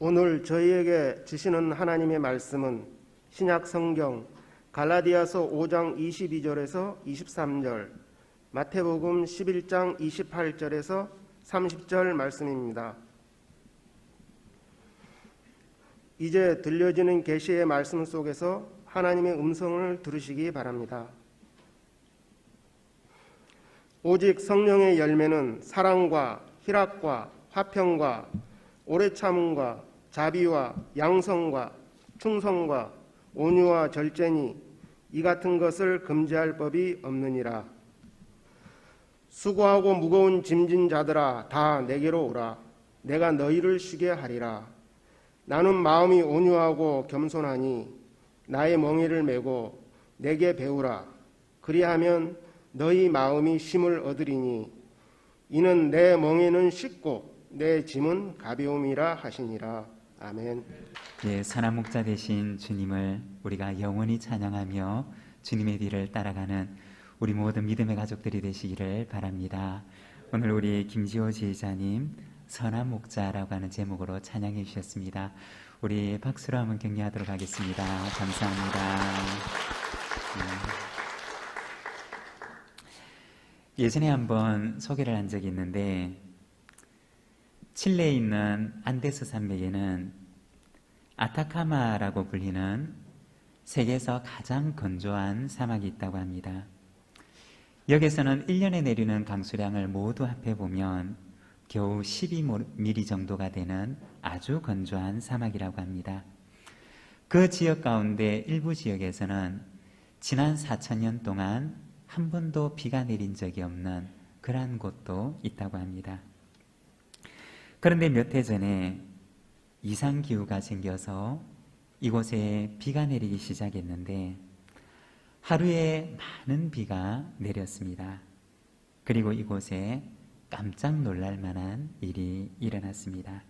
오늘 저희에게 주시는 하나님의 말씀은 신약 성경 갈라디아서 5장 22절에서 23절, 마태복음 11장 28절에서 30절 말씀입니다. 이제 들려지는 계시의 말씀 속에서 하나님의 음성을 들으시기 바랍니다. 오직 성령의 열매는 사랑과 희락과 화평과 오래 참음과 자비와 양성과 충성과 온유와 절제니 이 같은 것을 금지할 법이 없느니라. 수고하고 무거운 짐진 자들아 다 내게로 오라. 내가 너희를 쉬게 하리라. 나는 마음이 온유하고 겸손하니 나의 멍에를 메고 내게 배우라. 그리하면 너희 마음이 쉼을 얻으리니 이는 내 멍에는 쉽고 내 짐은 가벼움이라 하시니라. 아멘. 예, 선한 목자 되신 주님을 우리가 영원히 찬양하며 주님의 뒤를 따라가는 우리 모든 믿음의 가족들이 되시기를 바랍니다. 오늘 우리 김지호 지휘자님 선한 목자라고 하는 제목으로 찬양해 주셨습니다. 우리 박수로 한번 격려하도록 하겠습니다. 감사합니다. 예전에 한번 소개를 한 적이 있는데 칠레에 있는 안데스 산맥에는 아타카마라고 불리는 세계에서 가장 건조한 사막이 있다고 합니다. 여기서는 1년에 내리는 강수량을 모두 합해보면 겨우 12mm 정도가 되는 아주 건조한 사막이라고 합니다. 그 지역 가운데 일부 지역에서는 지난 4,000년 동안 한 번도 비가 내린 적이 없는 그러한 곳도 있다고 합니다. 그런데 몇 해 전에 이상기후가 생겨서 이곳에 비가 내리기 시작했는데 하루에 많은 비가 내렸습니다. 그리고 이곳에 깜짝 놀랄 만한 일이 일어났습니다.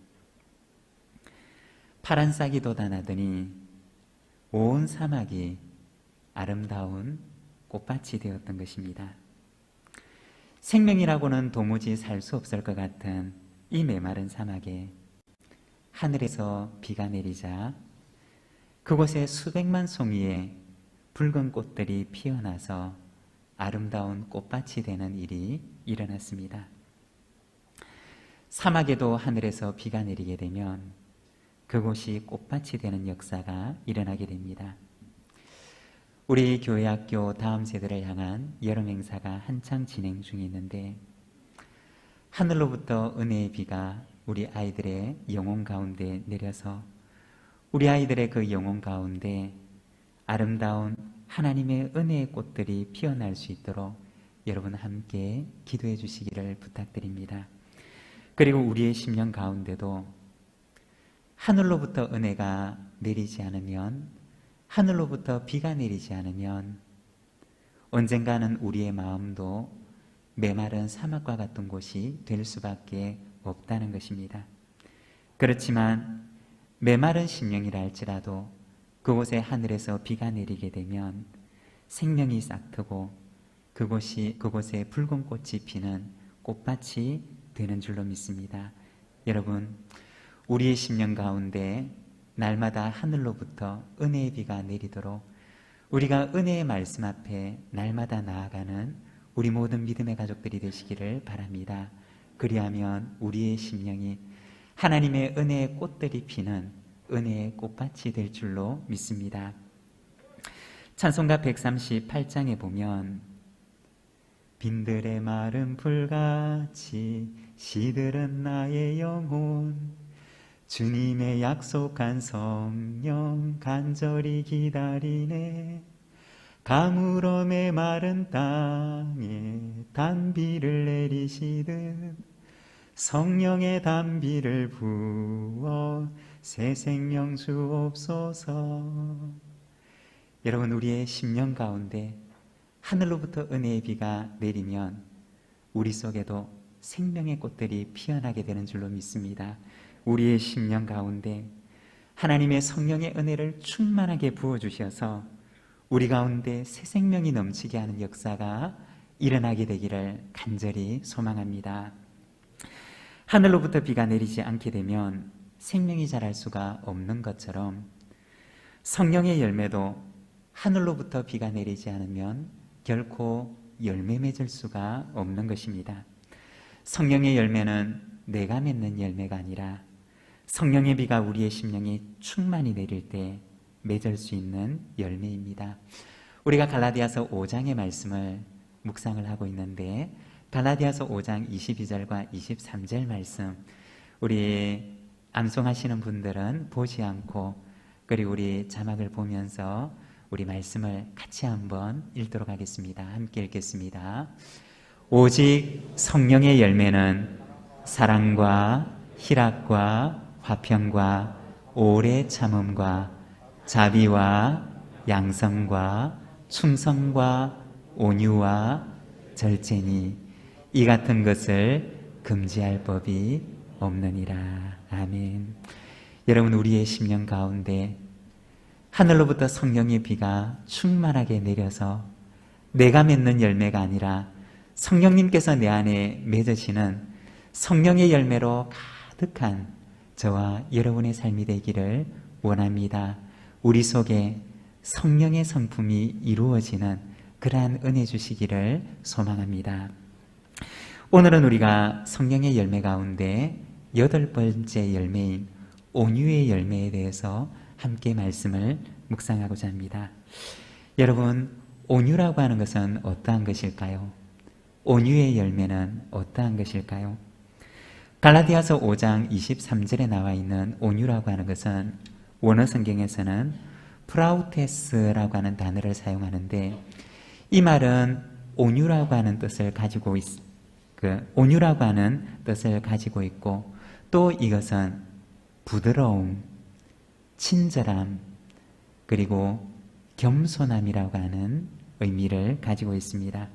파란 싹이 돋아나더니 온 사막이 아름다운 꽃밭이 되었던 것입니다. 생명이라고는 도무지 살 수 없을 것 같은 이 메마른 사막에 하늘에서 비가 내리자 그곳에 수백만 송이의 붉은 꽃들이 피어나서 아름다운 꽃밭이 되는 일이 일어났습니다. 사막에도 하늘에서 비가 내리게 되면 그곳이 꽃밭이 되는 역사가 일어나게 됩니다. 우리 교회 학교 다음 세대를 향한 여름 행사가 한창 진행 중에 있는데 하늘로부터 은혜의 비가 우리 아이들의 영혼 가운데 내려서 우리 아이들의 그 영혼 가운데 아름다운 하나님의 은혜의 꽃들이 피어날 수 있도록 여러분 함께 기도해 주시기를 부탁드립니다. 그리고 우리의 심령 가운데도 하늘로부터 은혜가 내리지 않으면, 하늘로부터 비가 내리지 않으면 언젠가는 우리의 마음도 메마른 사막과 같은 곳이 될 수밖에 없다는 것입니다. 그렇지만 메마른 심령이라 할지라도 그곳에 하늘에서 비가 내리게 되면 생명이 싹트고 그곳에 붉은 꽃이 피는 꽃밭이 되는 줄로 믿습니다. 여러분, 우리의 심령 가운데 날마다 하늘로부터 은혜의 비가 내리도록 우리가 은혜의 말씀 앞에 날마다 나아가는 우리 모든 믿음의 가족들이 되시기를 바랍니다. 그리하면 우리의 심령이 하나님의 은혜의 꽃들이 피는 은혜의 꽃밭이 될 줄로 믿습니다. 찬송가 138장에 보면 빈들의 마른 풀같이 시들은 나의 영혼 주님의 약속한 성령 간절히 기다리네. 가물어 메마른 땅에 단비를 내리시듯 성령의 단비를 부어 새 생명 주옵소서. 여러분, 우리의 심령 가운데 하늘로부터 은혜의 비가 내리면 우리 속에도 생명의 꽃들이 피어나게 되는 줄로 믿습니다. 우리의 심령 가운데 하나님의 성령의 은혜를 충만하게 부어주셔서 우리 가운데 새 생명이 넘치게 하는 역사가 일어나게 되기를 간절히 소망합니다. 하늘로부터 비가 내리지 않게 되면 생명이 자랄 수가 없는 것처럼 성령의 열매도 하늘로부터 비가 내리지 않으면 결코 열매 맺을 수가 없는 것입니다. 성령의 열매는 내가 맺는 열매가 아니라 성령의 비가 우리의 심령에 충만히 내릴 때 맺을 수 있는 열매입니다. 우리가 갈라디아서 5장의 말씀을 묵상을 하고 있는데 갈라디아서 5장 22절과 23절 말씀, 우리 암송하시는 분들은 보지 않고 그리고 우리 자막을 보면서 우리 말씀을 같이 한번 읽도록 하겠습니다. 함께 읽겠습니다. 오직 성령의 열매는 사랑과 희락과 화평과 오래 참음과 자비와 양성과 충성과 온유와 절제니 이 같은 것을 금지할 법이 없느니라. 아멘. 여러분, 우리의 심령 가운데 하늘로부터 성령의 비가 충만하게 내려서 내가 맺는 열매가 아니라 성령님께서 내 안에 맺으시는 성령의 열매로 가득한 저와 여러분의 삶이 되기를 원합니다. 우리 속에 성령의 성품이 이루어지는 그러한 은혜 주시기를 소망합니다. 오늘은 우리가 성령의 열매 가운데 8번째 열매인 온유의 열매에 대해서 함께 말씀을 묵상하고자 합니다. 여러분, 온유라고 하는 것은 어떠한 것일까요? 온유의 열매는 어떠한 것일까요? 갈라디아서 5장 23절에 나와 있는 온유라고 하는 것은 원어 성경에서는 프라우테스라고 하는 단어를 사용하는데 이 말은 온유라고 하는 뜻을 가지고 온유라고 하는 뜻을 가지고 있고 또 이것은 부드러움, 친절함, 그리고 겸손함이라고 하는 의미를 가지고 있습니다.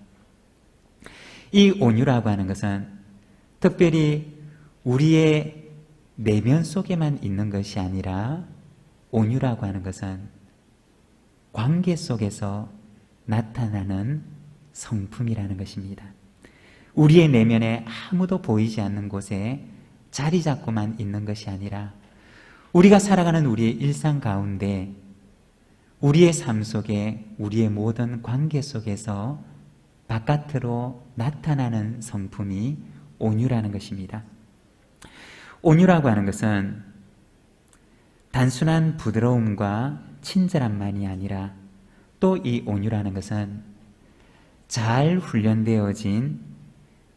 이 온유라고 하는 것은 특별히 우리의 내면 속에만 있는 것이 아니라 온유라고 하는 것은 관계 속에서 나타나는 성품이라는 것입니다. 우리의 내면에 아무도 보이지 않는 곳에 자리 잡고만 있는 것이 아니라 우리가 살아가는 우리의 일상 가운데 우리의 삶 속에 우리의 모든 관계 속에서 바깥으로 나타나는 성품이 온유라는 것입니다. 온유라고 하는 것은 단순한 부드러움과 친절함만이 아니라 또 이 온유라는 것은 잘 훈련되어진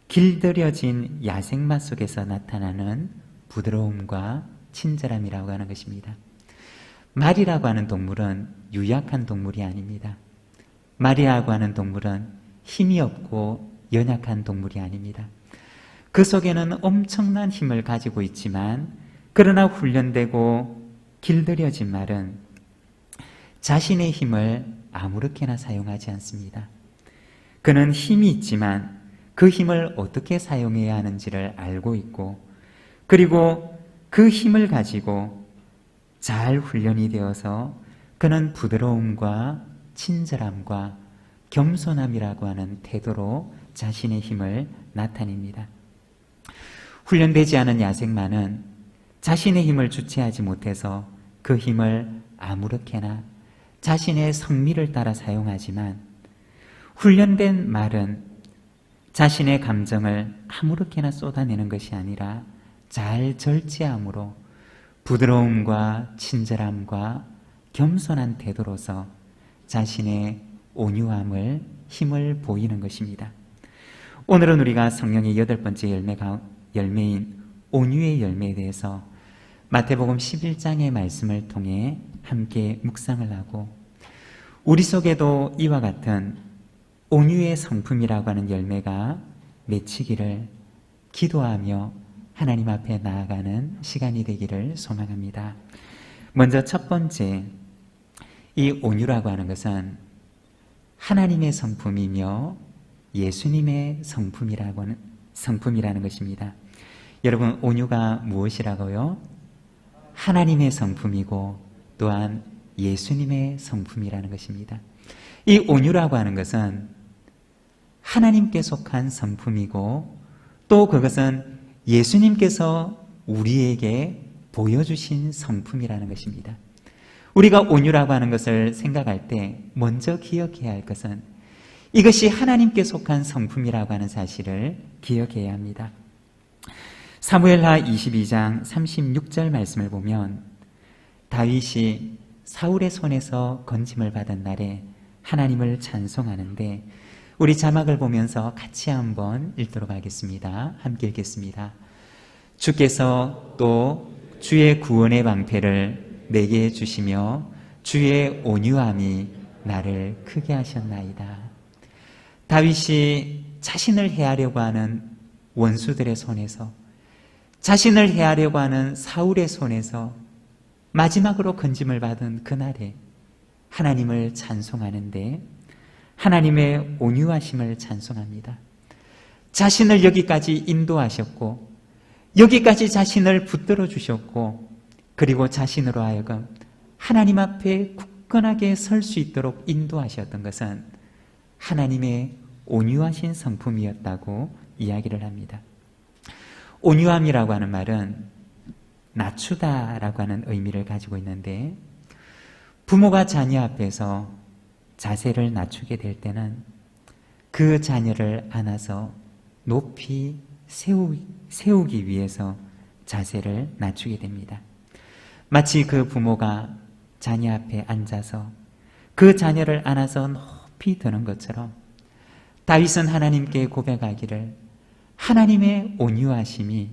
길들여진 야생마 속에서 나타나는 부드러움과 친절함이라고 하는 것입니다. 말이라고 하는 동물은 유약한 동물이 아닙니다. 말이라고 하는 동물은 힘이 없고 연약한 동물이 아닙니다. 그 속에는 엄청난 힘을 가지고 있지만 그러나 훈련되고 길들여진 말은 자신의 힘을 아무렇게나 사용하지 않습니다. 그는 힘이 있지만 그 힘을 어떻게 사용해야 하는지를 알고 있고 그리고 그 힘을 가지고 잘 훈련이 되어서 그는 부드러움과 친절함과 겸손함이라고 하는 태도로 자신의 힘을 나타냅니다. 훈련되지 않은 야생마는 자신의 힘을 주체하지 못해서 그 힘을 아무렇게나 자신의 성미를 따라 사용하지만 훈련된 말은 자신의 감정을 아무렇게나 쏟아내는 것이 아니라 잘 절제함으로 부드러움과 친절함과 겸손한 태도로서 자신의 온유함을 힘을 보이는 것입니다. 오늘은 우리가 성령의 8번째 열매인 온유의 열매에 대해서 마태복음 11장의 말씀을 통해 함께 묵상을 하고 우리 속에도 이와 같은 온유의 성품이라고 하는 열매가 맺히기를 기도하며 하나님 앞에 나아가는 시간이 되기를 소망합니다. 먼저 첫 번째, 이 온유라고 하는 것은 하나님의 성품이며 예수님의 성품이라는 것입니다. 여러분, 온유가 무엇이라고요? 하나님의 성품이고 또한 예수님의 성품이라는 것입니다. 이 온유라고 하는 것은 하나님께 속한 성품이고 또 그것은 예수님께서 우리에게 보여주신 성품이라는 것입니다. 우리가 온유라고 하는 것을 생각할 때 먼저 기억해야 할 것은 이것이 하나님께 속한 성품이라고 하는 사실을 기억해야 합니다. 사무엘하 22장 36절 말씀을 보면 다윗이 사울의 손에서 건짐을 받은 날에 하나님을 찬송하는데 우리 자막을 보면서 같이 한번 읽도록 하겠습니다. 함께 읽겠습니다. 주께서 또 주의 구원의 방패를 내게 주시며 주의 온유함이 나를 크게 하셨나이다. 다윗이 자신을 해하려고 하는 원수들의 손에서, 자신을 해하려고 하는 사울의 손에서 마지막으로 건짐을 받은 그날에 하나님을 찬송하는데 하나님의 온유하심을 찬송합니다. 자신을 여기까지 인도하셨고 여기까지 자신을 붙들어 주셨고 그리고 자신으로 하여금 하나님 앞에 굳건하게 설 수 있도록 인도하셨던 것은 하나님의 온유하신 성품이었다고 이야기를 합니다. 온유함이라고 하는 말은 낮추다라고 하는 의미를 가지고 있는데 부모가 자녀 앞에서 자세를 낮추게 될 때는 그 자녀를 안아서 높이 세우기 위해서 자세를 낮추게 됩니다. 마치 그 부모가 자녀 앞에 앉아서 그 자녀를 안아서 높이 드는 것처럼 다윗은 하나님께 고백하기를 하나님의 온유하심이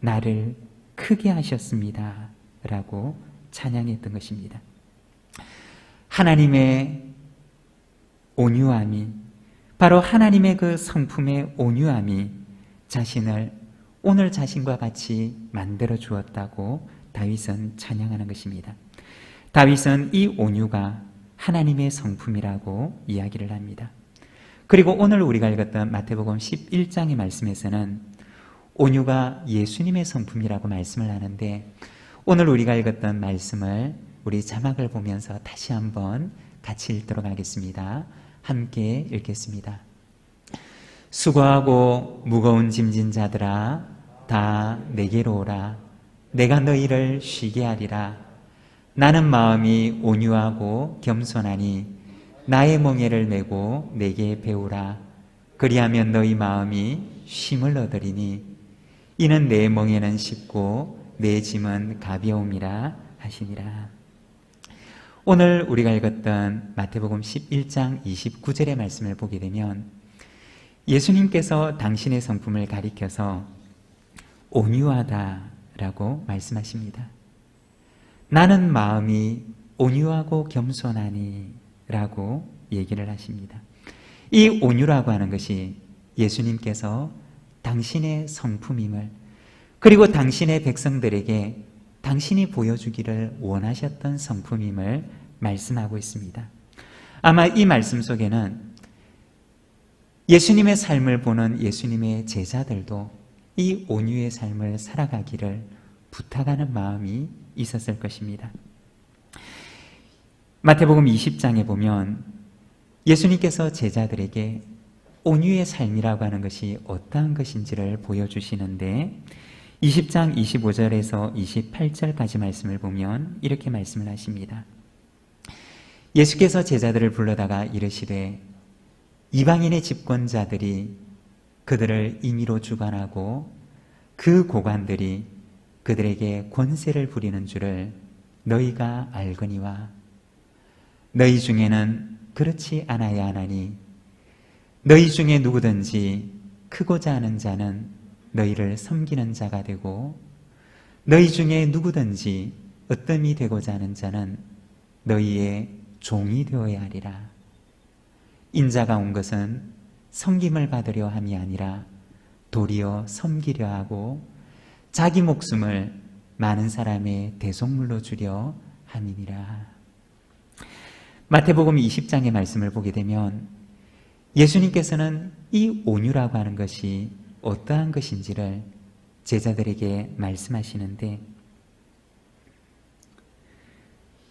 나를 크게 하셨습니다 라고 찬양했던 것입니다. 하나님의 온유함이, 바로 하나님의 그 성품의 온유함이 자신을 오늘 자신과 같이 만들어 주었다고 다윗은 찬양하는 것입니다. 다윗은 이 온유가 하나님의 성품이라고 이야기를 합니다. 그리고 오늘 우리가 읽었던 마태복음 11장의 말씀에서는 온유가 예수님의 성품이라고 말씀을 하는데 오늘 우리가 읽었던 말씀을 우리 자막을 보면서 다시 한번 같이 읽도록 하겠습니다. 함께 읽겠습니다. 수고하고 무거운 짐진 자들아 다 내게로 오라. 내가 너희를 쉬게 하리라. 나는 마음이 온유하고 겸손하니 나의 멍에를 메고 내게 배우라. 그리하면 너희 마음이 쉼을 얻으리니 이는 내 멍에는 쉽고 내 짐은 가벼움이라 하시니라. 오늘 우리가 읽었던 마태복음 11장 29절의 말씀을 보게 되면 예수님께서 당신의 성품을 가리켜서 온유하다라고 말씀하십니다. 나는 마음이 온유하고 겸손하니 라고 얘기를 하십니다. 이 온유라고 하는 것이 예수님께서 당신의 성품임을, 그리고 당신의 백성들에게 당신이 보여주기를 원하셨던 성품임을 말씀하고 있습니다. 아마 이 말씀 속에는 예수님의 삶을 보는 예수님의 제자들도 이 온유의 삶을 살아가기를 부탁하는 마음이 있었을 것입니다. 마태복음 20장에 보면 예수님께서 제자들에게 온유의 삶이라고 하는 것이 어떠한 것인지를 보여주시는데 20장 25절에서 28절까지 말씀을 보면 이렇게 말씀을 하십니다. 예수께서 제자들을 불러다가 이르시되 이방인의 집권자들이 그들을 임의로 주관하고 그 고관들이 그들에게 권세를 부리는 줄을 너희가 알거니와 너희 중에는 그렇지 않아야 하나니 너희 중에 누구든지 크고자 하는 자는 너희를 섬기는 자가 되고 너희 중에 누구든지 으뜸이 되고자 하는 자는 너희의 종이 되어야 하리라. 인자가 온 것은 섬김을 받으려 함이 아니라 도리어 섬기려 하고 자기 목숨을 많은 사람의 대속물로 주려 함이니라. 마태복음 20장의 말씀을 보게 되면 예수님께서는 이 온유라고 하는 것이 어떠한 것인지를 제자들에게 말씀하시는데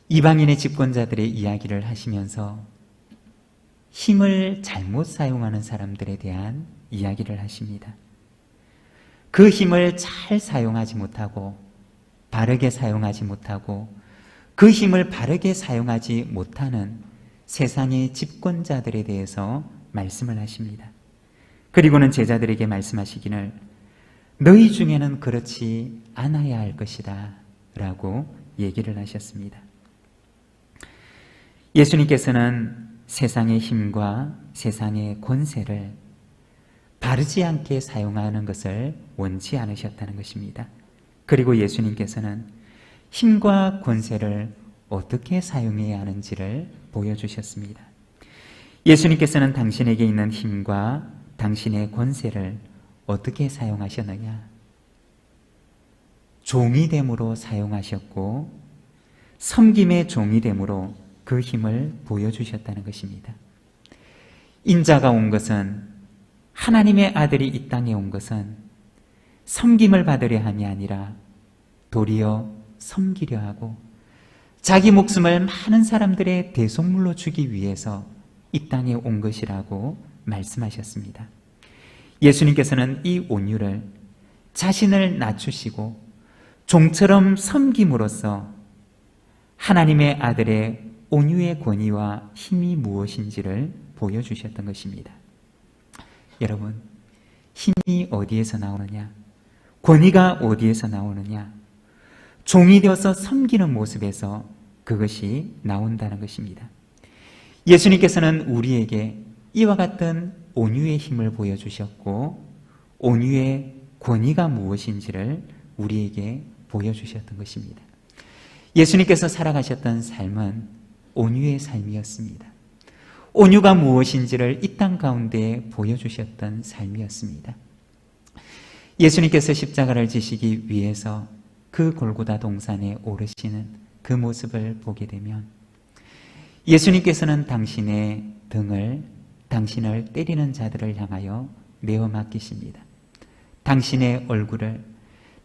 이방인의 집권자들의 이야기를 하시면서 힘을 잘못 사용하는 사람들에 대한 이야기를 하십니다. 그 힘을 잘 사용하지 못하고 바르게 사용하지 못하고 그 힘을 바르게 사용하지 못하는 세상의 집권자들에 대해서 말씀을 하십니다. 그리고는 제자들에게 말씀하시기를 너희 중에는 그렇지 않아야 할 것이다 라고 얘기를 하셨습니다. 예수님께서는 세상의 힘과 세상의 권세를 바르지 않게 사용하는 것을 원치 않으셨다는 것입니다. 그리고 예수님께서는 힘과 권세를 어떻게 사용해야 하는지를 보여주셨습니다. 예수님께서는 당신에게 있는 힘과 당신의 권세를 어떻게 사용하셨느냐? 종이됨으로 사용하셨고 섬김의 종이됨으로 그 힘을 보여주셨다는 것입니다. 인자가 온 것은, 하나님의 아들이 이 땅에 온 것은 섬김을 받으려 함이 아니라 도리어 섬기려 하고 자기 목숨을 많은 사람들의 대속물로 주기 위해서 이 땅에 온 것이라고 말씀하셨습니다. 예수님께서는 이 온유를 자신을 낮추시고 종처럼 섬김으로써 하나님의 아들의 온유의 권위와 힘이 무엇인지를 보여주셨던 것입니다. 여러분, 힘이 어디에서 나오느냐? 권위가 어디에서 나오느냐? 종이 되어서 섬기는 모습에서 그것이 나온다는 것입니다. 예수님께서는 우리에게 이와 같은 온유의 힘을 보여주셨고 온유의 권위가 무엇인지를 우리에게 보여주셨던 것입니다. 예수님께서 살아가셨던 삶은 온유의 삶이었습니다. 온유가 무엇인지를 이 땅 가운데 보여주셨던 삶이었습니다. 예수님께서 십자가를 지시기 위해서 그 골고다 동산에 오르시는 그 모습을 보게 되면 예수님께서는 당신의 등을 당신을 때리는 자들을 향하여 내어 맡기십니다. 당신의 얼굴을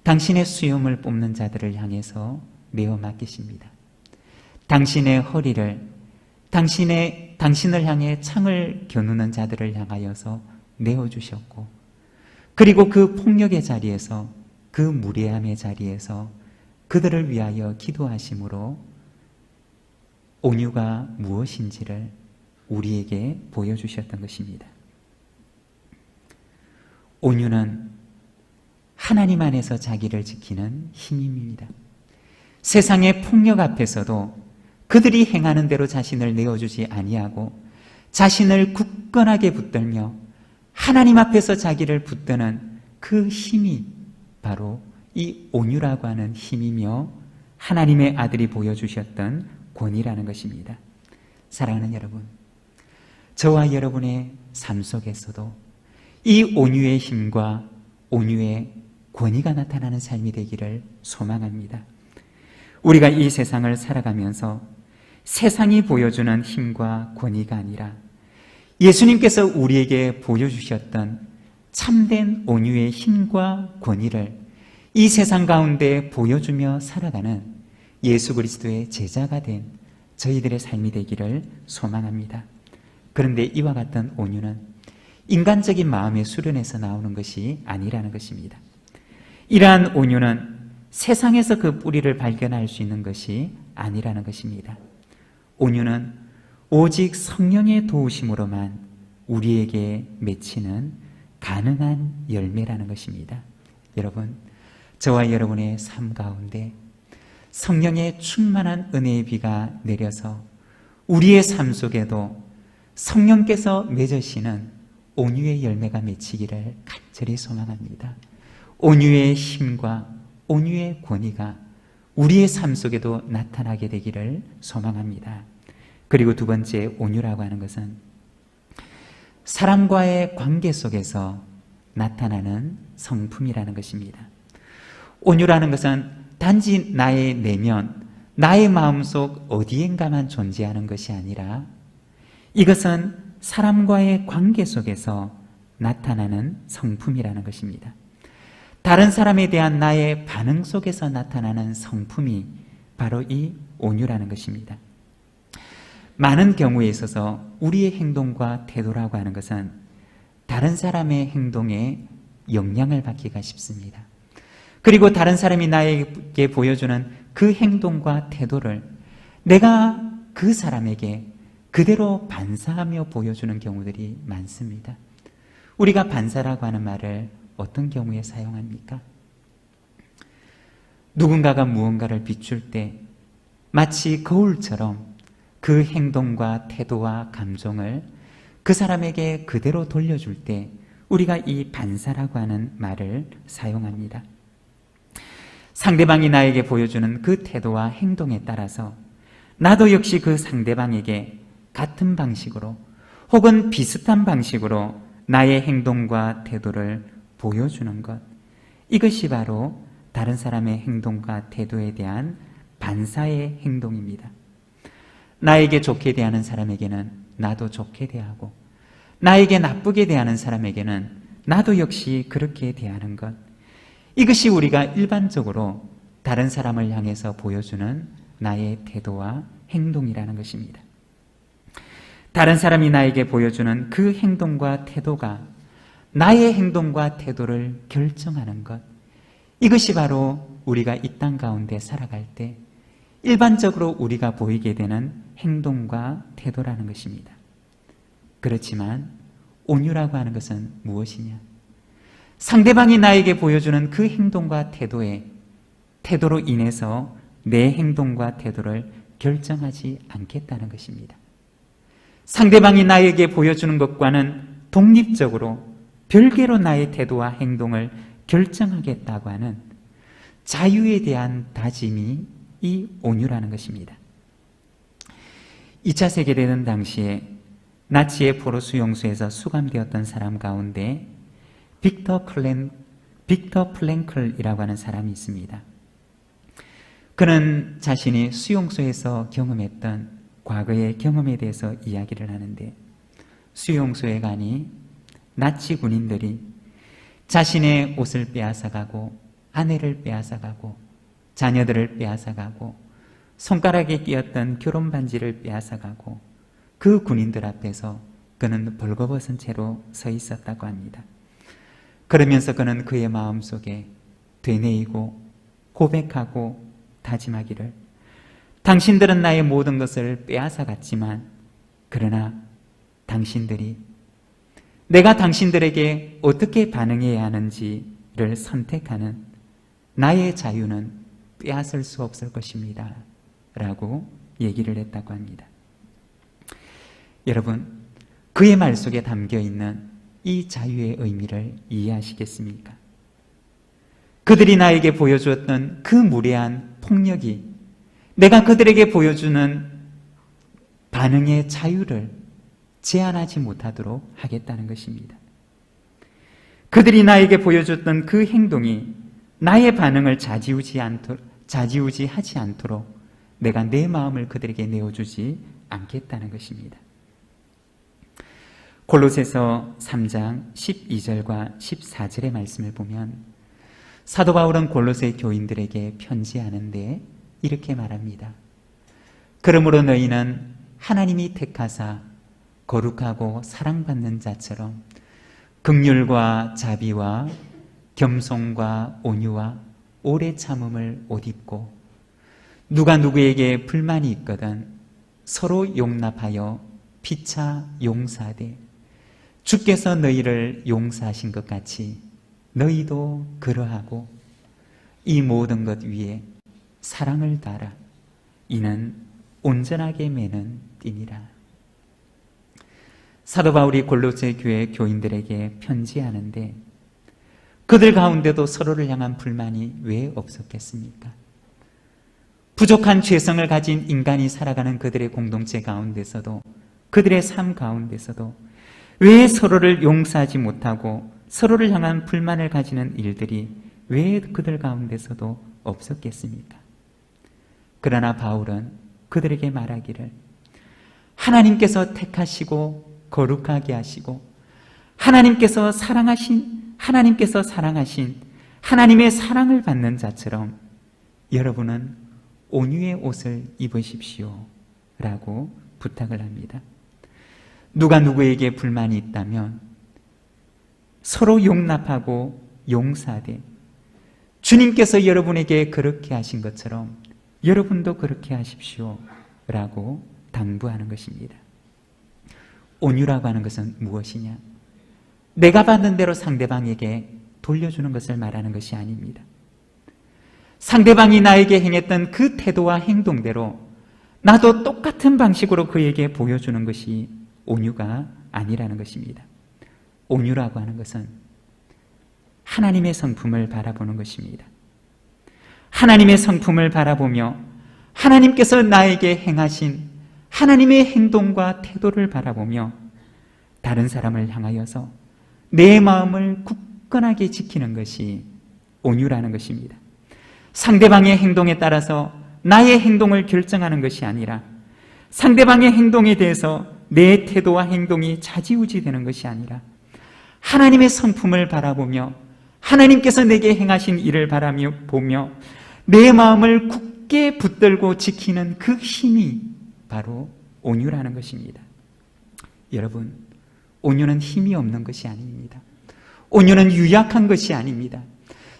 당신의 수염을 뽑는 자들을 향해서 내어 맡기십니다. 당신의 허리를 당신을 향해 창을 겨누는 자들을 향하여서 내어주셨고 그리고 그 폭력의 자리에서 그 무례함의 자리에서 그들을 위하여 기도하심으로 온유가 무엇인지를 우리에게 보여주셨던 것입니다. 온유는 하나님 안에서 자기를 지키는 힘입니다. 세상의 폭력 앞에서도 그들이 행하는 대로 자신을 내어주지 아니하고 자신을 굳건하게 붙들며 하나님 앞에서 자기를 붙드는 그 힘이 바로 이 온유라고 하는 힘이며 하나님의 아들이 보여주셨던 권위라는 것입니다. 사랑하는 여러분, 저와 여러분의 삶 속에서도 이 온유의 힘과 온유의 권위가 나타나는 삶이 되기를 소망합니다. 우리가 이 세상을 살아가면서 세상이 보여주는 힘과 권위가 아니라 예수님께서 우리에게 보여주셨던 참된 온유의 힘과 권위를 이 세상 가운데 보여주며 살아가는 예수 그리스도의 제자가 된 저희들의 삶이 되기를 소망합니다. 그런데 이와 같은 온유는 인간적인 마음의 수련에서 나오는 것이 아니라는 것입니다. 이러한 온유는 세상에서 그 뿌리를 발견할 수 있는 것이 아니라는 것입니다. 온유는 오직 성령의 도우심으로만 우리에게 맺히는 가능한 열매라는 것입니다. 여러분, 저와 여러분의 삶 가운데 성령의 충만한 은혜의 비가 내려서 우리의 삶 속에도 성령께서 맺으시는 온유의 열매가 맺히기를 간절히 소망합니다. 온유의 힘과 온유의 권위가 우리의 삶 속에도 나타나게 되기를 소망합니다. 그리고 두 번째, 온유라고 하는 것은 사람과의 관계 속에서 나타나는 성품이라는 것입니다. 온유라는 것은 단지 나의 내면, 나의 마음속 어디엔가만 존재하는 것이 아니라 이것은 사람과의 관계 속에서 나타나는 성품이라는 것입니다. 다른 사람에 대한 나의 반응 속에서 나타나는 성품이 바로 이 온유라는 것입니다. 많은 경우에 있어서 우리의 행동과 태도라고 하는 것은 다른 사람의 행동에 영향을 받기가 쉽습니다. 그리고 다른 사람이 나에게 보여주는 그 행동과 태도를 내가 그 사람에게 그대로 반사하며 보여주는 경우들이 많습니다. 우리가 반사라고 하는 말을 어떤 경우에 사용합니까? 누군가가 무언가를 비출 때 마치 거울처럼 그 행동과 태도와 감정을 그 사람에게 그대로 돌려줄 때 우리가 이 반사라고 하는 말을 사용합니다. 상대방이 나에게 보여주는 그 태도와 행동에 따라서 나도 역시 그 상대방에게 같은 방식으로 혹은 비슷한 방식으로 나의 행동과 태도를 보여주는 것, 이것이 바로 다른 사람의 행동과 태도에 대한 반사의 행동입니다. 나에게 좋게 대하는 사람에게는 나도 좋게 대하고, 나에게 나쁘게 대하는 사람에게는 나도 역시 그렇게 대하는 것, 이것이 우리가 일반적으로 다른 사람을 향해서 보여주는 나의 태도와 행동이라는 것입니다. 다른 사람이 나에게 보여주는 그 행동과 태도가 나의 행동과 태도를 결정하는 것, 이것이 바로 우리가 이 땅 가운데 살아갈 때 일반적으로 우리가 보이게 되는 행동과 태도라는 것입니다. 그렇지만 온유라고 하는 것은 무엇이냐? 상대방이 나에게 보여주는 그 행동과 태도로 인해서 내 행동과 태도를 결정하지 않겠다는 것입니다. 상대방이 나에게 보여주는 것과는 독립적으로 별개로 나의 태도와 행동을 결정하겠다고 하는 자유에 대한 다짐이 이 온유라는 것입니다. 2차 세계대전 당시에 나치의 포로 수용소에서 수감되었던 사람 가운데 빅터 플랭클이라고 하는 사람이 있습니다. 그는 자신이 수용소에서 경험했던 과거의 경험에 대해서 이야기를 하는데, 수용소에 가니 나치 군인들이 자신의 옷을 빼앗아가고 아내를 빼앗아가고 자녀들을 빼앗아가고 손가락에 끼었던 결혼 반지를 빼앗아가고 그 군인들 앞에서 그는 벌거벗은 채로 서 있었다고 합니다. 그러면서 그는 그의 마음속에 되뇌이고 고백하고 다짐하기를, 당신들은 나의 모든 것을 빼앗아갔지만 그러나 당신들이 내가 당신들에게 어떻게 반응해야 하는지를 선택하는 나의 자유는 빼앗을 수 없을 것입니다 라고 얘기를 했다고 합니다. 여러분, 그의 말 속에 담겨있는 이 자유의 의미를 이해하시겠습니까? 그들이 나에게 보여주었던 그 무례한 폭력이 내가 그들에게 보여주는 반응의 자유를 제한하지 못하도록 하겠다는 것입니다. 그들이 나에게 보여줬던 그 행동이 나의 반응을 좌지우지하지 않도록 내가 내 마음을 그들에게 내어주지 않겠다는 것입니다. 골로새서 3장 12절과 14절의 말씀을 보면 사도 바울은 골로새 교인들에게 편지하는데 이렇게 말합니다. 그러므로 너희는 하나님이 택하사 거룩하고 사랑받는 자처럼 긍휼과 자비와 겸손과 온유와 오래 참음을 옷 입고, 누가 누구에게 불만이 있거든 서로 용납하여 피차 용서하되 주께서 너희를 용서하신 것 같이 너희도 그러하고 이 모든 것 위에 사랑을 달아 이는 온전하게 매는 띠니라. 사도 바울이 골로새 교회 교인들에게 편지하는데 그들 가운데도 서로를 향한 불만이 왜 없었겠습니까? 부족한 죄성을 가진 인간이 살아가는 그들의 공동체 가운데서도, 그들의 삶 가운데서도 왜 서로를 용서하지 못하고 서로를 향한 불만을 가지는 일들이 왜 그들 가운데서도 없었겠습니까? 그러나 바울은 그들에게 말하기를, 하나님께서 택하시고 거룩하게 하시고 하나님께서 사랑하신 하나님의 사랑을 받는 자처럼 여러분은 온유의 옷을 입으십시오 라고 부탁을 합니다. 누가 누구에게 불만이 있다면 서로 용납하고 용서하되 주님께서 여러분에게 그렇게 하신 것처럼 여러분도 그렇게 하십시오 라고 당부하는 것입니다. 온유라고 하는 것은 무엇이냐? 내가 받는 대로 상대방에게 돌려주는 것을 말하는 것이 아닙니다. 상대방이 나에게 행했던 그 태도와 행동대로 나도 똑같은 방식으로 그에게 보여주는 것이 온유가 아니라는 것입니다. 온유라고 하는 것은 하나님의 성품을 바라보는 것입니다. 하나님의 성품을 바라보며 하나님께서 나에게 행하신 하나님의 행동과 태도를 바라보며 다른 사람을 향하여서 내 마음을 굳건하게 지키는 것이 온유라는 것입니다. 상대방의 행동에 따라서 나의 행동을 결정하는 것이 아니라 상대방의 행동에 대해서 내 태도와 행동이 좌지우지되는 것이 아니라 하나님의 성품을 바라보며 하나님께서 내게 행하신 일을 보며 내 마음을 굳게 붙들고 지키는 그 힘이 바로 온유라는 것입니다. 여러분, 온유는 힘이 없는 것이 아닙니다. 온유는 유약한 것이 아닙니다.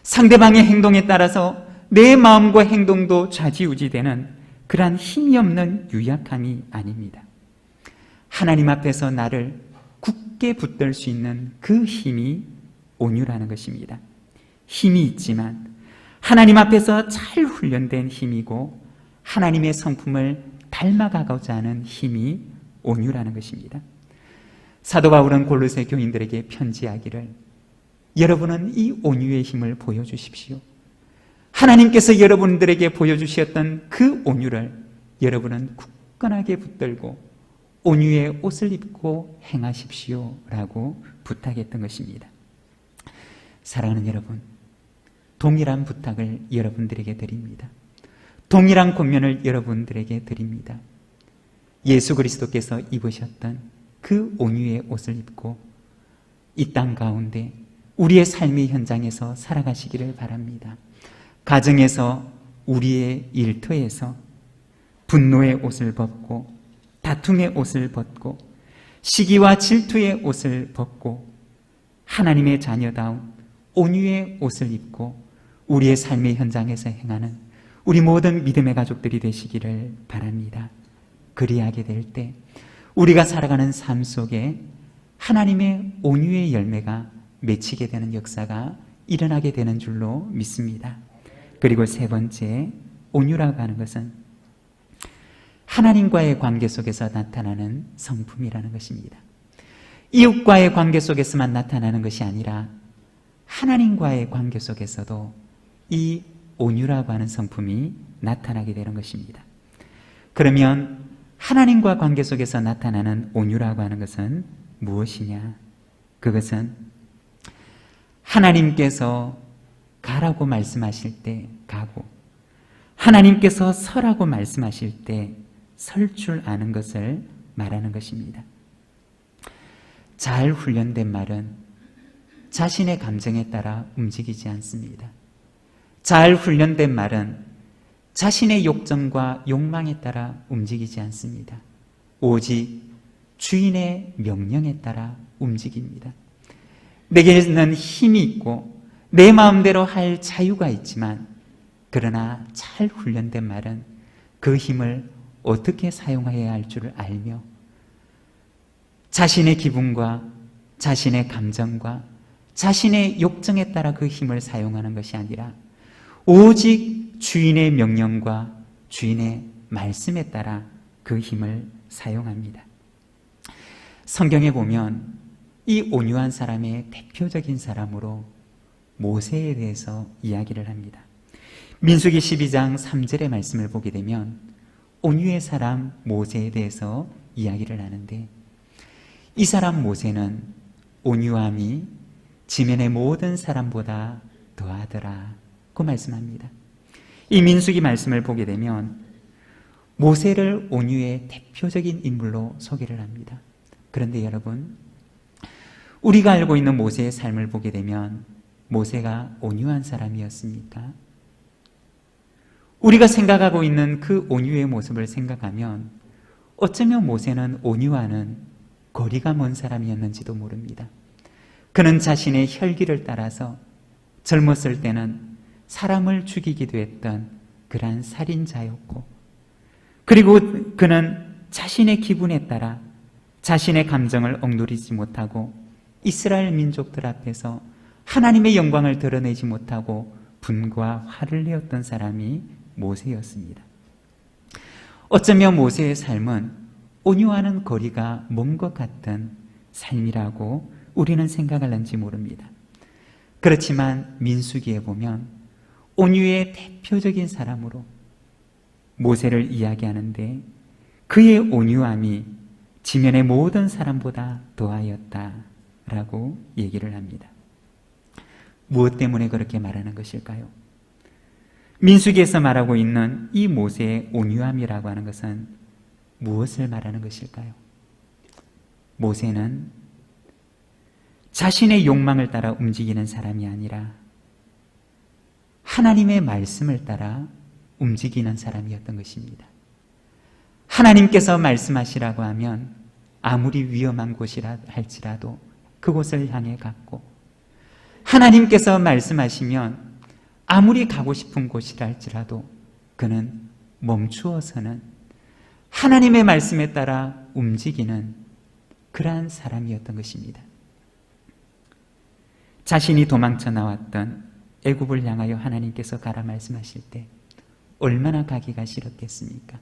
상대방의 행동에 따라서 내 마음과 행동도 좌지우지되는 그러한 힘이 없는 유약함이 아닙니다. 하나님 앞에서 나를 굳게 붙들 수 있는 그 힘이 온유라는 것입니다. 힘이 있지만 하나님 앞에서 잘 훈련된 힘이고 하나님의 성품을 닮아가고자 하는 힘이 온유라는 것입니다. 사도 바울은 골로새 교인들에게 편지하기를 여러분은 이 온유의 힘을 보여주십시오. 하나님께서 여러분들에게 보여주셨던 그 온유를 여러분은 굳건하게 붙들고 온유의 옷을 입고 행하십시오 라고 부탁했던 것입니다. 사랑하는 여러분, 동일한 부탁을 여러분들에게 드립니다. 동일한 권면을 여러분들에게 드립니다. 예수 그리스도께서 입으셨던 그 온유의 옷을 입고 이 땅 가운데 우리의 삶의 현장에서 살아가시기를 바랍니다. 가정에서, 우리의 일터에서 분노의 옷을 벗고 다툼의 옷을 벗고 시기와 질투의 옷을 벗고 하나님의 자녀다운 온유의 옷을 입고 우리의 삶의 현장에서 행하는 우리 모든 믿음의 가족들이 되시기를 바랍니다. 그리하게 될 때 우리가 살아가는 삶 속에 하나님의 온유의 열매가 맺히게 되는 역사가 일어나게 되는 줄로 믿습니다. 그리고 세 번째, 온유라고 하는 것은 하나님과의 관계 속에서 나타나는 성품이라는 것입니다. 이웃과의 관계 속에서만 나타나는 것이 아니라 하나님과의 관계 속에서도 이 온유라고 하는 성품이 나타나게 되는 것입니다. 그러면 하나님과 관계 속에서 나타나는 온유라고 하는 것은 무엇이냐? 그것은 하나님께서 가라고 말씀하실 때 가고 하나님께서 서라고 말씀하실 때 설 줄 아는 것을 말하는 것입니다. 잘 훈련된 말은 자신의 감정에 따라 움직이지 않습니다. 잘 훈련된 말은 자신의 욕정과 욕망에 따라 움직이지 않습니다. 오직 주인의 명령에 따라 움직입니다. 내게는 힘이 있고 내 마음대로 할 자유가 있지만 그러나 잘 훈련된 말은 그 힘을 어떻게 사용해야 할 줄을 알며 자신의 기분과 자신의 감정과 자신의 욕정에 따라 그 힘을 사용하는 것이 아니라 오직 주인의 명령과 주인의 말씀에 따라 그 힘을 사용합니다. 성경에 보면 이 온유한 사람의 대표적인 사람으로 모세에 대해서 이야기를 합니다. 민수기 12장 3절의 말씀을 보게 되면 온유의 사람 모세에 대해서 이야기를 하는데 이 사람 모세는 온유함이 지면의 모든 사람보다 더하더라 고 말씀합니다. 이 민수기 말씀을 보게 되면 모세를 온유의 대표적인 인물로 소개를 합니다. 그런데 여러분, 우리가 알고 있는 모세의 삶을 보게 되면 모세가 온유한 사람이었습니까? 우리가 생각하고 있는 그 온유의 모습을 생각하면 어쩌면 모세는 온유와는 거리가 먼 사람이었는지도 모릅니다. 그는 자신의 혈기를 따라서 젊었을 때는 사람을 죽이기도 했던 그러한 살인자였고, 그리고 그는 자신의 기분에 따라 자신의 감정을 억누르지 못하고 이스라엘 민족들 앞에서 하나님의 영광을 드러내지 못하고 분과 화를 내었던 사람이 모세였습니다. 어쩌면 모세의 삶은 온유와는 거리가 먼 것 같은 삶이라고 우리는 생각할는지 모릅니다. 그렇지만 민수기에 보면 온유의 대표적인 사람으로 모세를 이야기하는데 그의 온유함이 지면의 모든 사람보다 더하였다라고 얘기를 합니다. 무엇 때문에 그렇게 말하는 것일까요? 민수기에서 말하고 있는 이 모세의 온유함이라고 하는 것은 무엇을 말하는 것일까요? 모세는 자신의 욕망을 따라 움직이는 사람이 아니라 하나님의 말씀을 따라 움직이는 사람이었던 것입니다. 하나님께서 말씀하시라고 하면 아무리 위험한 곳이라 할지라도 그곳을 향해 갔고, 하나님께서 말씀하시면 아무리 가고 싶은 곳이라 할지라도 그는 멈추어서는 하나님의 말씀에 따라 움직이는 그러한 사람이었던 것입니다. 자신이 도망쳐 나왔던 애굽을 향하여 하나님께서 가라 말씀하실 때 얼마나 가기가 싫었겠습니까?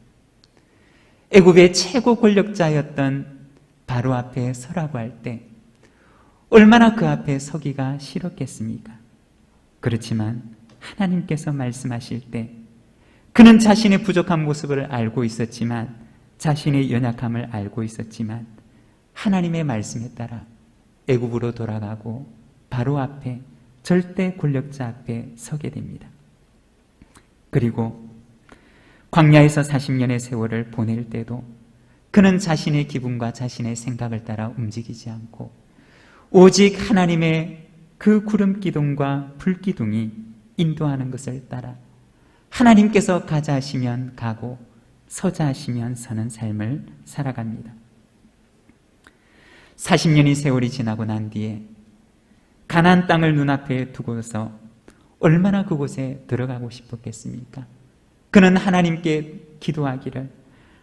애굽의 최고 권력자였던 바로 앞에 서라고 할 때 얼마나 그 앞에 서기가 싫었겠습니까? 그렇지만 하나님께서 말씀하실 때 그는 자신의 부족한 모습을 알고 있었지만, 자신의 연약함을 알고 있었지만 하나님의 말씀에 따라 애굽으로 돌아가고 바로 앞에 절대 권력자 앞에 서게 됩니다. 그리고 광야에서 40년의 세월을 보낼 때도 그는 자신의 기분과 자신의 생각을 따라 움직이지 않고 오직 하나님의 그 구름 기둥과 불 기둥이 인도하는 것을 따라 하나님께서 가자 하시면 가고 서자 하시면 서는 삶을 살아갑니다. 40년의 세월이 지나고 난 뒤에 가나안 땅을 눈앞에 두고서 얼마나 그곳에 들어가고 싶었겠습니까? 그는 하나님께 기도하기를,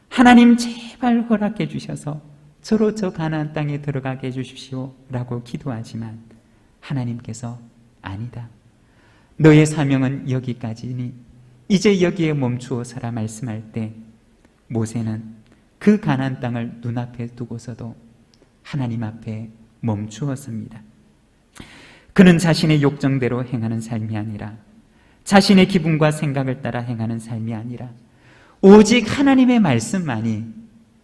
하나님 제발 허락해 주셔서 저로 저 가나안 땅에 들어가게 해주십시오 라고 기도하지만 하나님께서 아니다, 너의 사명은 여기까지니 이제 여기에 멈추어 서라 말씀할 때 모세는 그 가나안 땅을 눈앞에 두고서도 하나님 앞에 멈추었습니다. 그는 자신의 욕정대로 행하는 삶이 아니라, 자신의 기분과 생각을 따라 행하는 삶이 아니라 오직 하나님의 말씀만이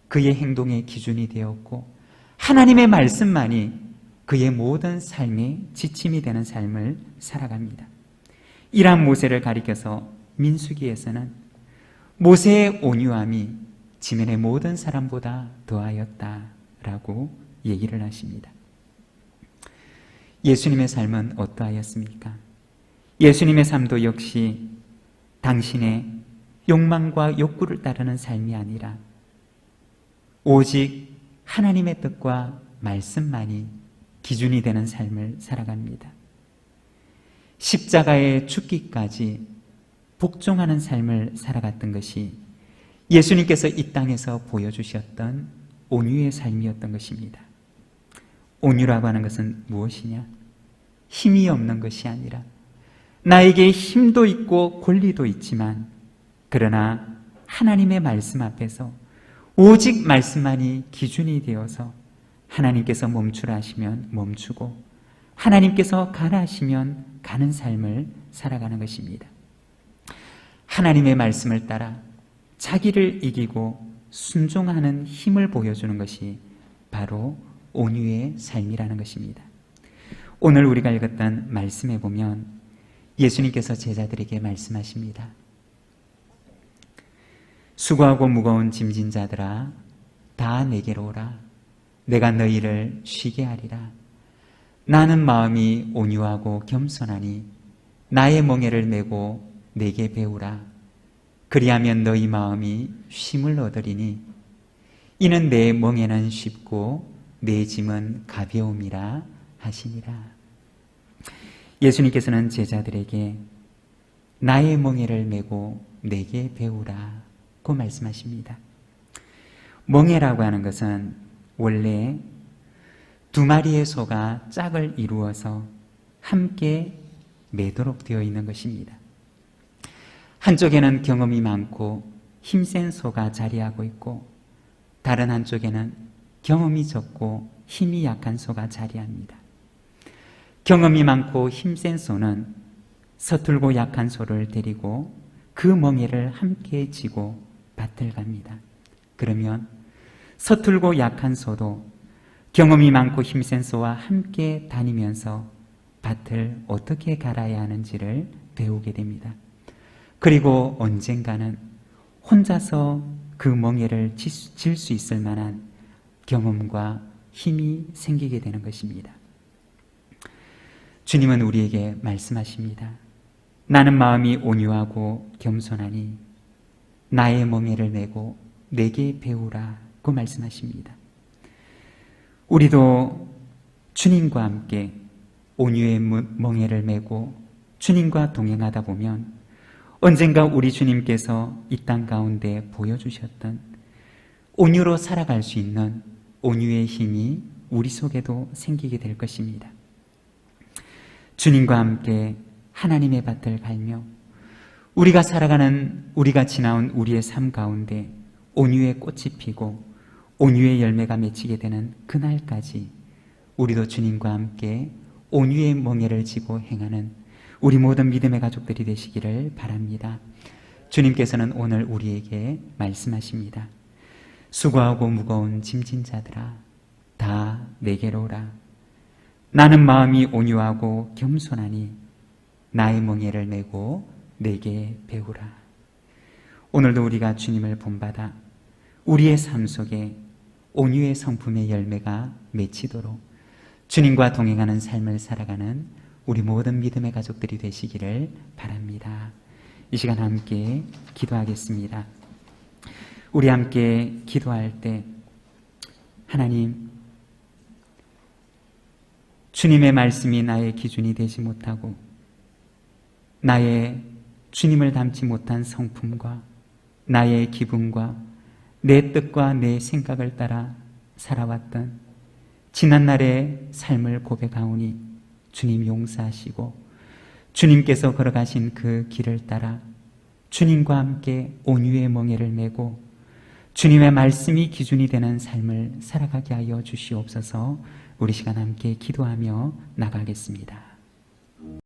그의 행동의 기준이 되었고 하나님의 말씀만이 그의 모든 삶의 지침이 되는 삶을 살아갑니다. 이러한 모세를 가리켜서 민수기에서는 모세의 온유함이 지면의 모든 사람보다 더하였다라고 얘기를 하십니다. 예수님의 삶은 어떠하였습니까? 예수님의 삶도 역시 당신의 욕망과 욕구를 따르는 삶이 아니라 오직 하나님의 뜻과 말씀만이 기준이 되는 삶을 살아갑니다. 십자가에 죽기까지 복종하는 삶을 살아갔던 것이 예수님께서 이 땅에서 보여주셨던 온유의 삶이었던 것입니다. 온유라고 하는 것은 무엇이냐? 힘이 없는 것이 아니라 나에게 힘도 있고 권리도 있지만 그러나 하나님의 말씀 앞에서 오직 말씀만이 기준이 되어서 하나님께서 멈추라 하시면 멈추고 하나님께서 가라 하시면 가는 삶을 살아가는 것입니다. 하나님의 말씀을 따라 자기를 이기고 순종하는 힘을 보여주는 것이 바로 온유의 삶이라는 것입니다. 오늘 우리가 읽었던 말씀에 보면 예수님께서 제자들에게 말씀하십니다. 수고하고 무거운 짐진 자들아 다 내게로 오라. 내가 너희를 쉬게 하리라. 나는 마음이 온유하고 겸손하니 나의 멍에를 메고 내게 배우라. 그리하면 너희 마음이 쉼을 얻으리니 이는 내 멍에는 쉽고 내 짐은 가벼움이라 하시니라. 예수님께서는 제자들에게 나의 멍에를 메고 내게 배우라 고 말씀하십니다. 멍에라고 하는 것은 원래 두 마리의 소가 짝을 이루어서 함께 매도록 되어 있는 것입니다. 한쪽에는 경험이 많고 힘센 소가 자리하고 있고 다른 한쪽에는 경험이 적고 힘이 약한 소가 자리합니다. 경험이 많고 힘센 소는 서툴고 약한 소를 데리고 그 멍에를 함께 지고 밭을 갑니다. 그러면 서툴고 약한 소도 경험이 많고 힘센 소와 함께 다니면서 밭을 어떻게 갈아야 하는지를 배우게 됩니다. 그리고 언젠가는 혼자서 그 멍에를 질 수 있을 만한 경험과 힘이 생기게 되는 것입니다. 주님은 우리에게 말씀하십니다. 나는 마음이 온유하고 겸손하니 나의 멍에를 메고 내게 배우라고 말씀하십니다. 우리도 주님과 함께 온유의 멍에를 메고 주님과 동행하다 보면 언젠가 우리 주님께서 이 땅 가운데 보여주셨던 온유로 살아갈 수 있는 온유의 힘이 우리 속에도 생기게 될 것입니다. 주님과 함께 하나님의 밭을 갈며 우리가 살아가는, 우리가 지나온 우리의 삶 가운데 온유의 꽃이 피고 온유의 열매가 맺히게 되는 그날까지 우리도 주님과 함께 온유의 멍에를 지고 행하는 우리 모든 믿음의 가족들이 되시기를 바랍니다. 주님께서는 오늘 우리에게 말씀하십니다. 수고하고 무거운 짐진 자들아 다 내게로 오라. 나는 마음이 온유하고 겸손하니 나의 멍에를 메고 내게 배우라. 오늘도 우리가 주님을 본받아 우리의 삶 속에 온유의 성품의 열매가 맺히도록 주님과 동행하는 삶을 살아가는 우리 모든 믿음의 가족들이 되시기를 바랍니다. 이 시간 함께 기도하겠습니다. 우리 함께 기도할 때 하나님, 주님의 말씀이 나의 기준이 되지 못하고 나의 주님을 닮지 못한 성품과 나의 기분과 내 뜻과 내 생각을 따라 살아왔던 지난날의 삶을 고백하오니 주님 용서하시고 주님께서 걸어가신 그 길을 따라 주님과 함께 온유의 멍에를 메고 주님의 말씀이 기준이 되는 삶을 살아가게 하여 주시옵소서. 우리 시간 함께 기도하며 나가겠습니다.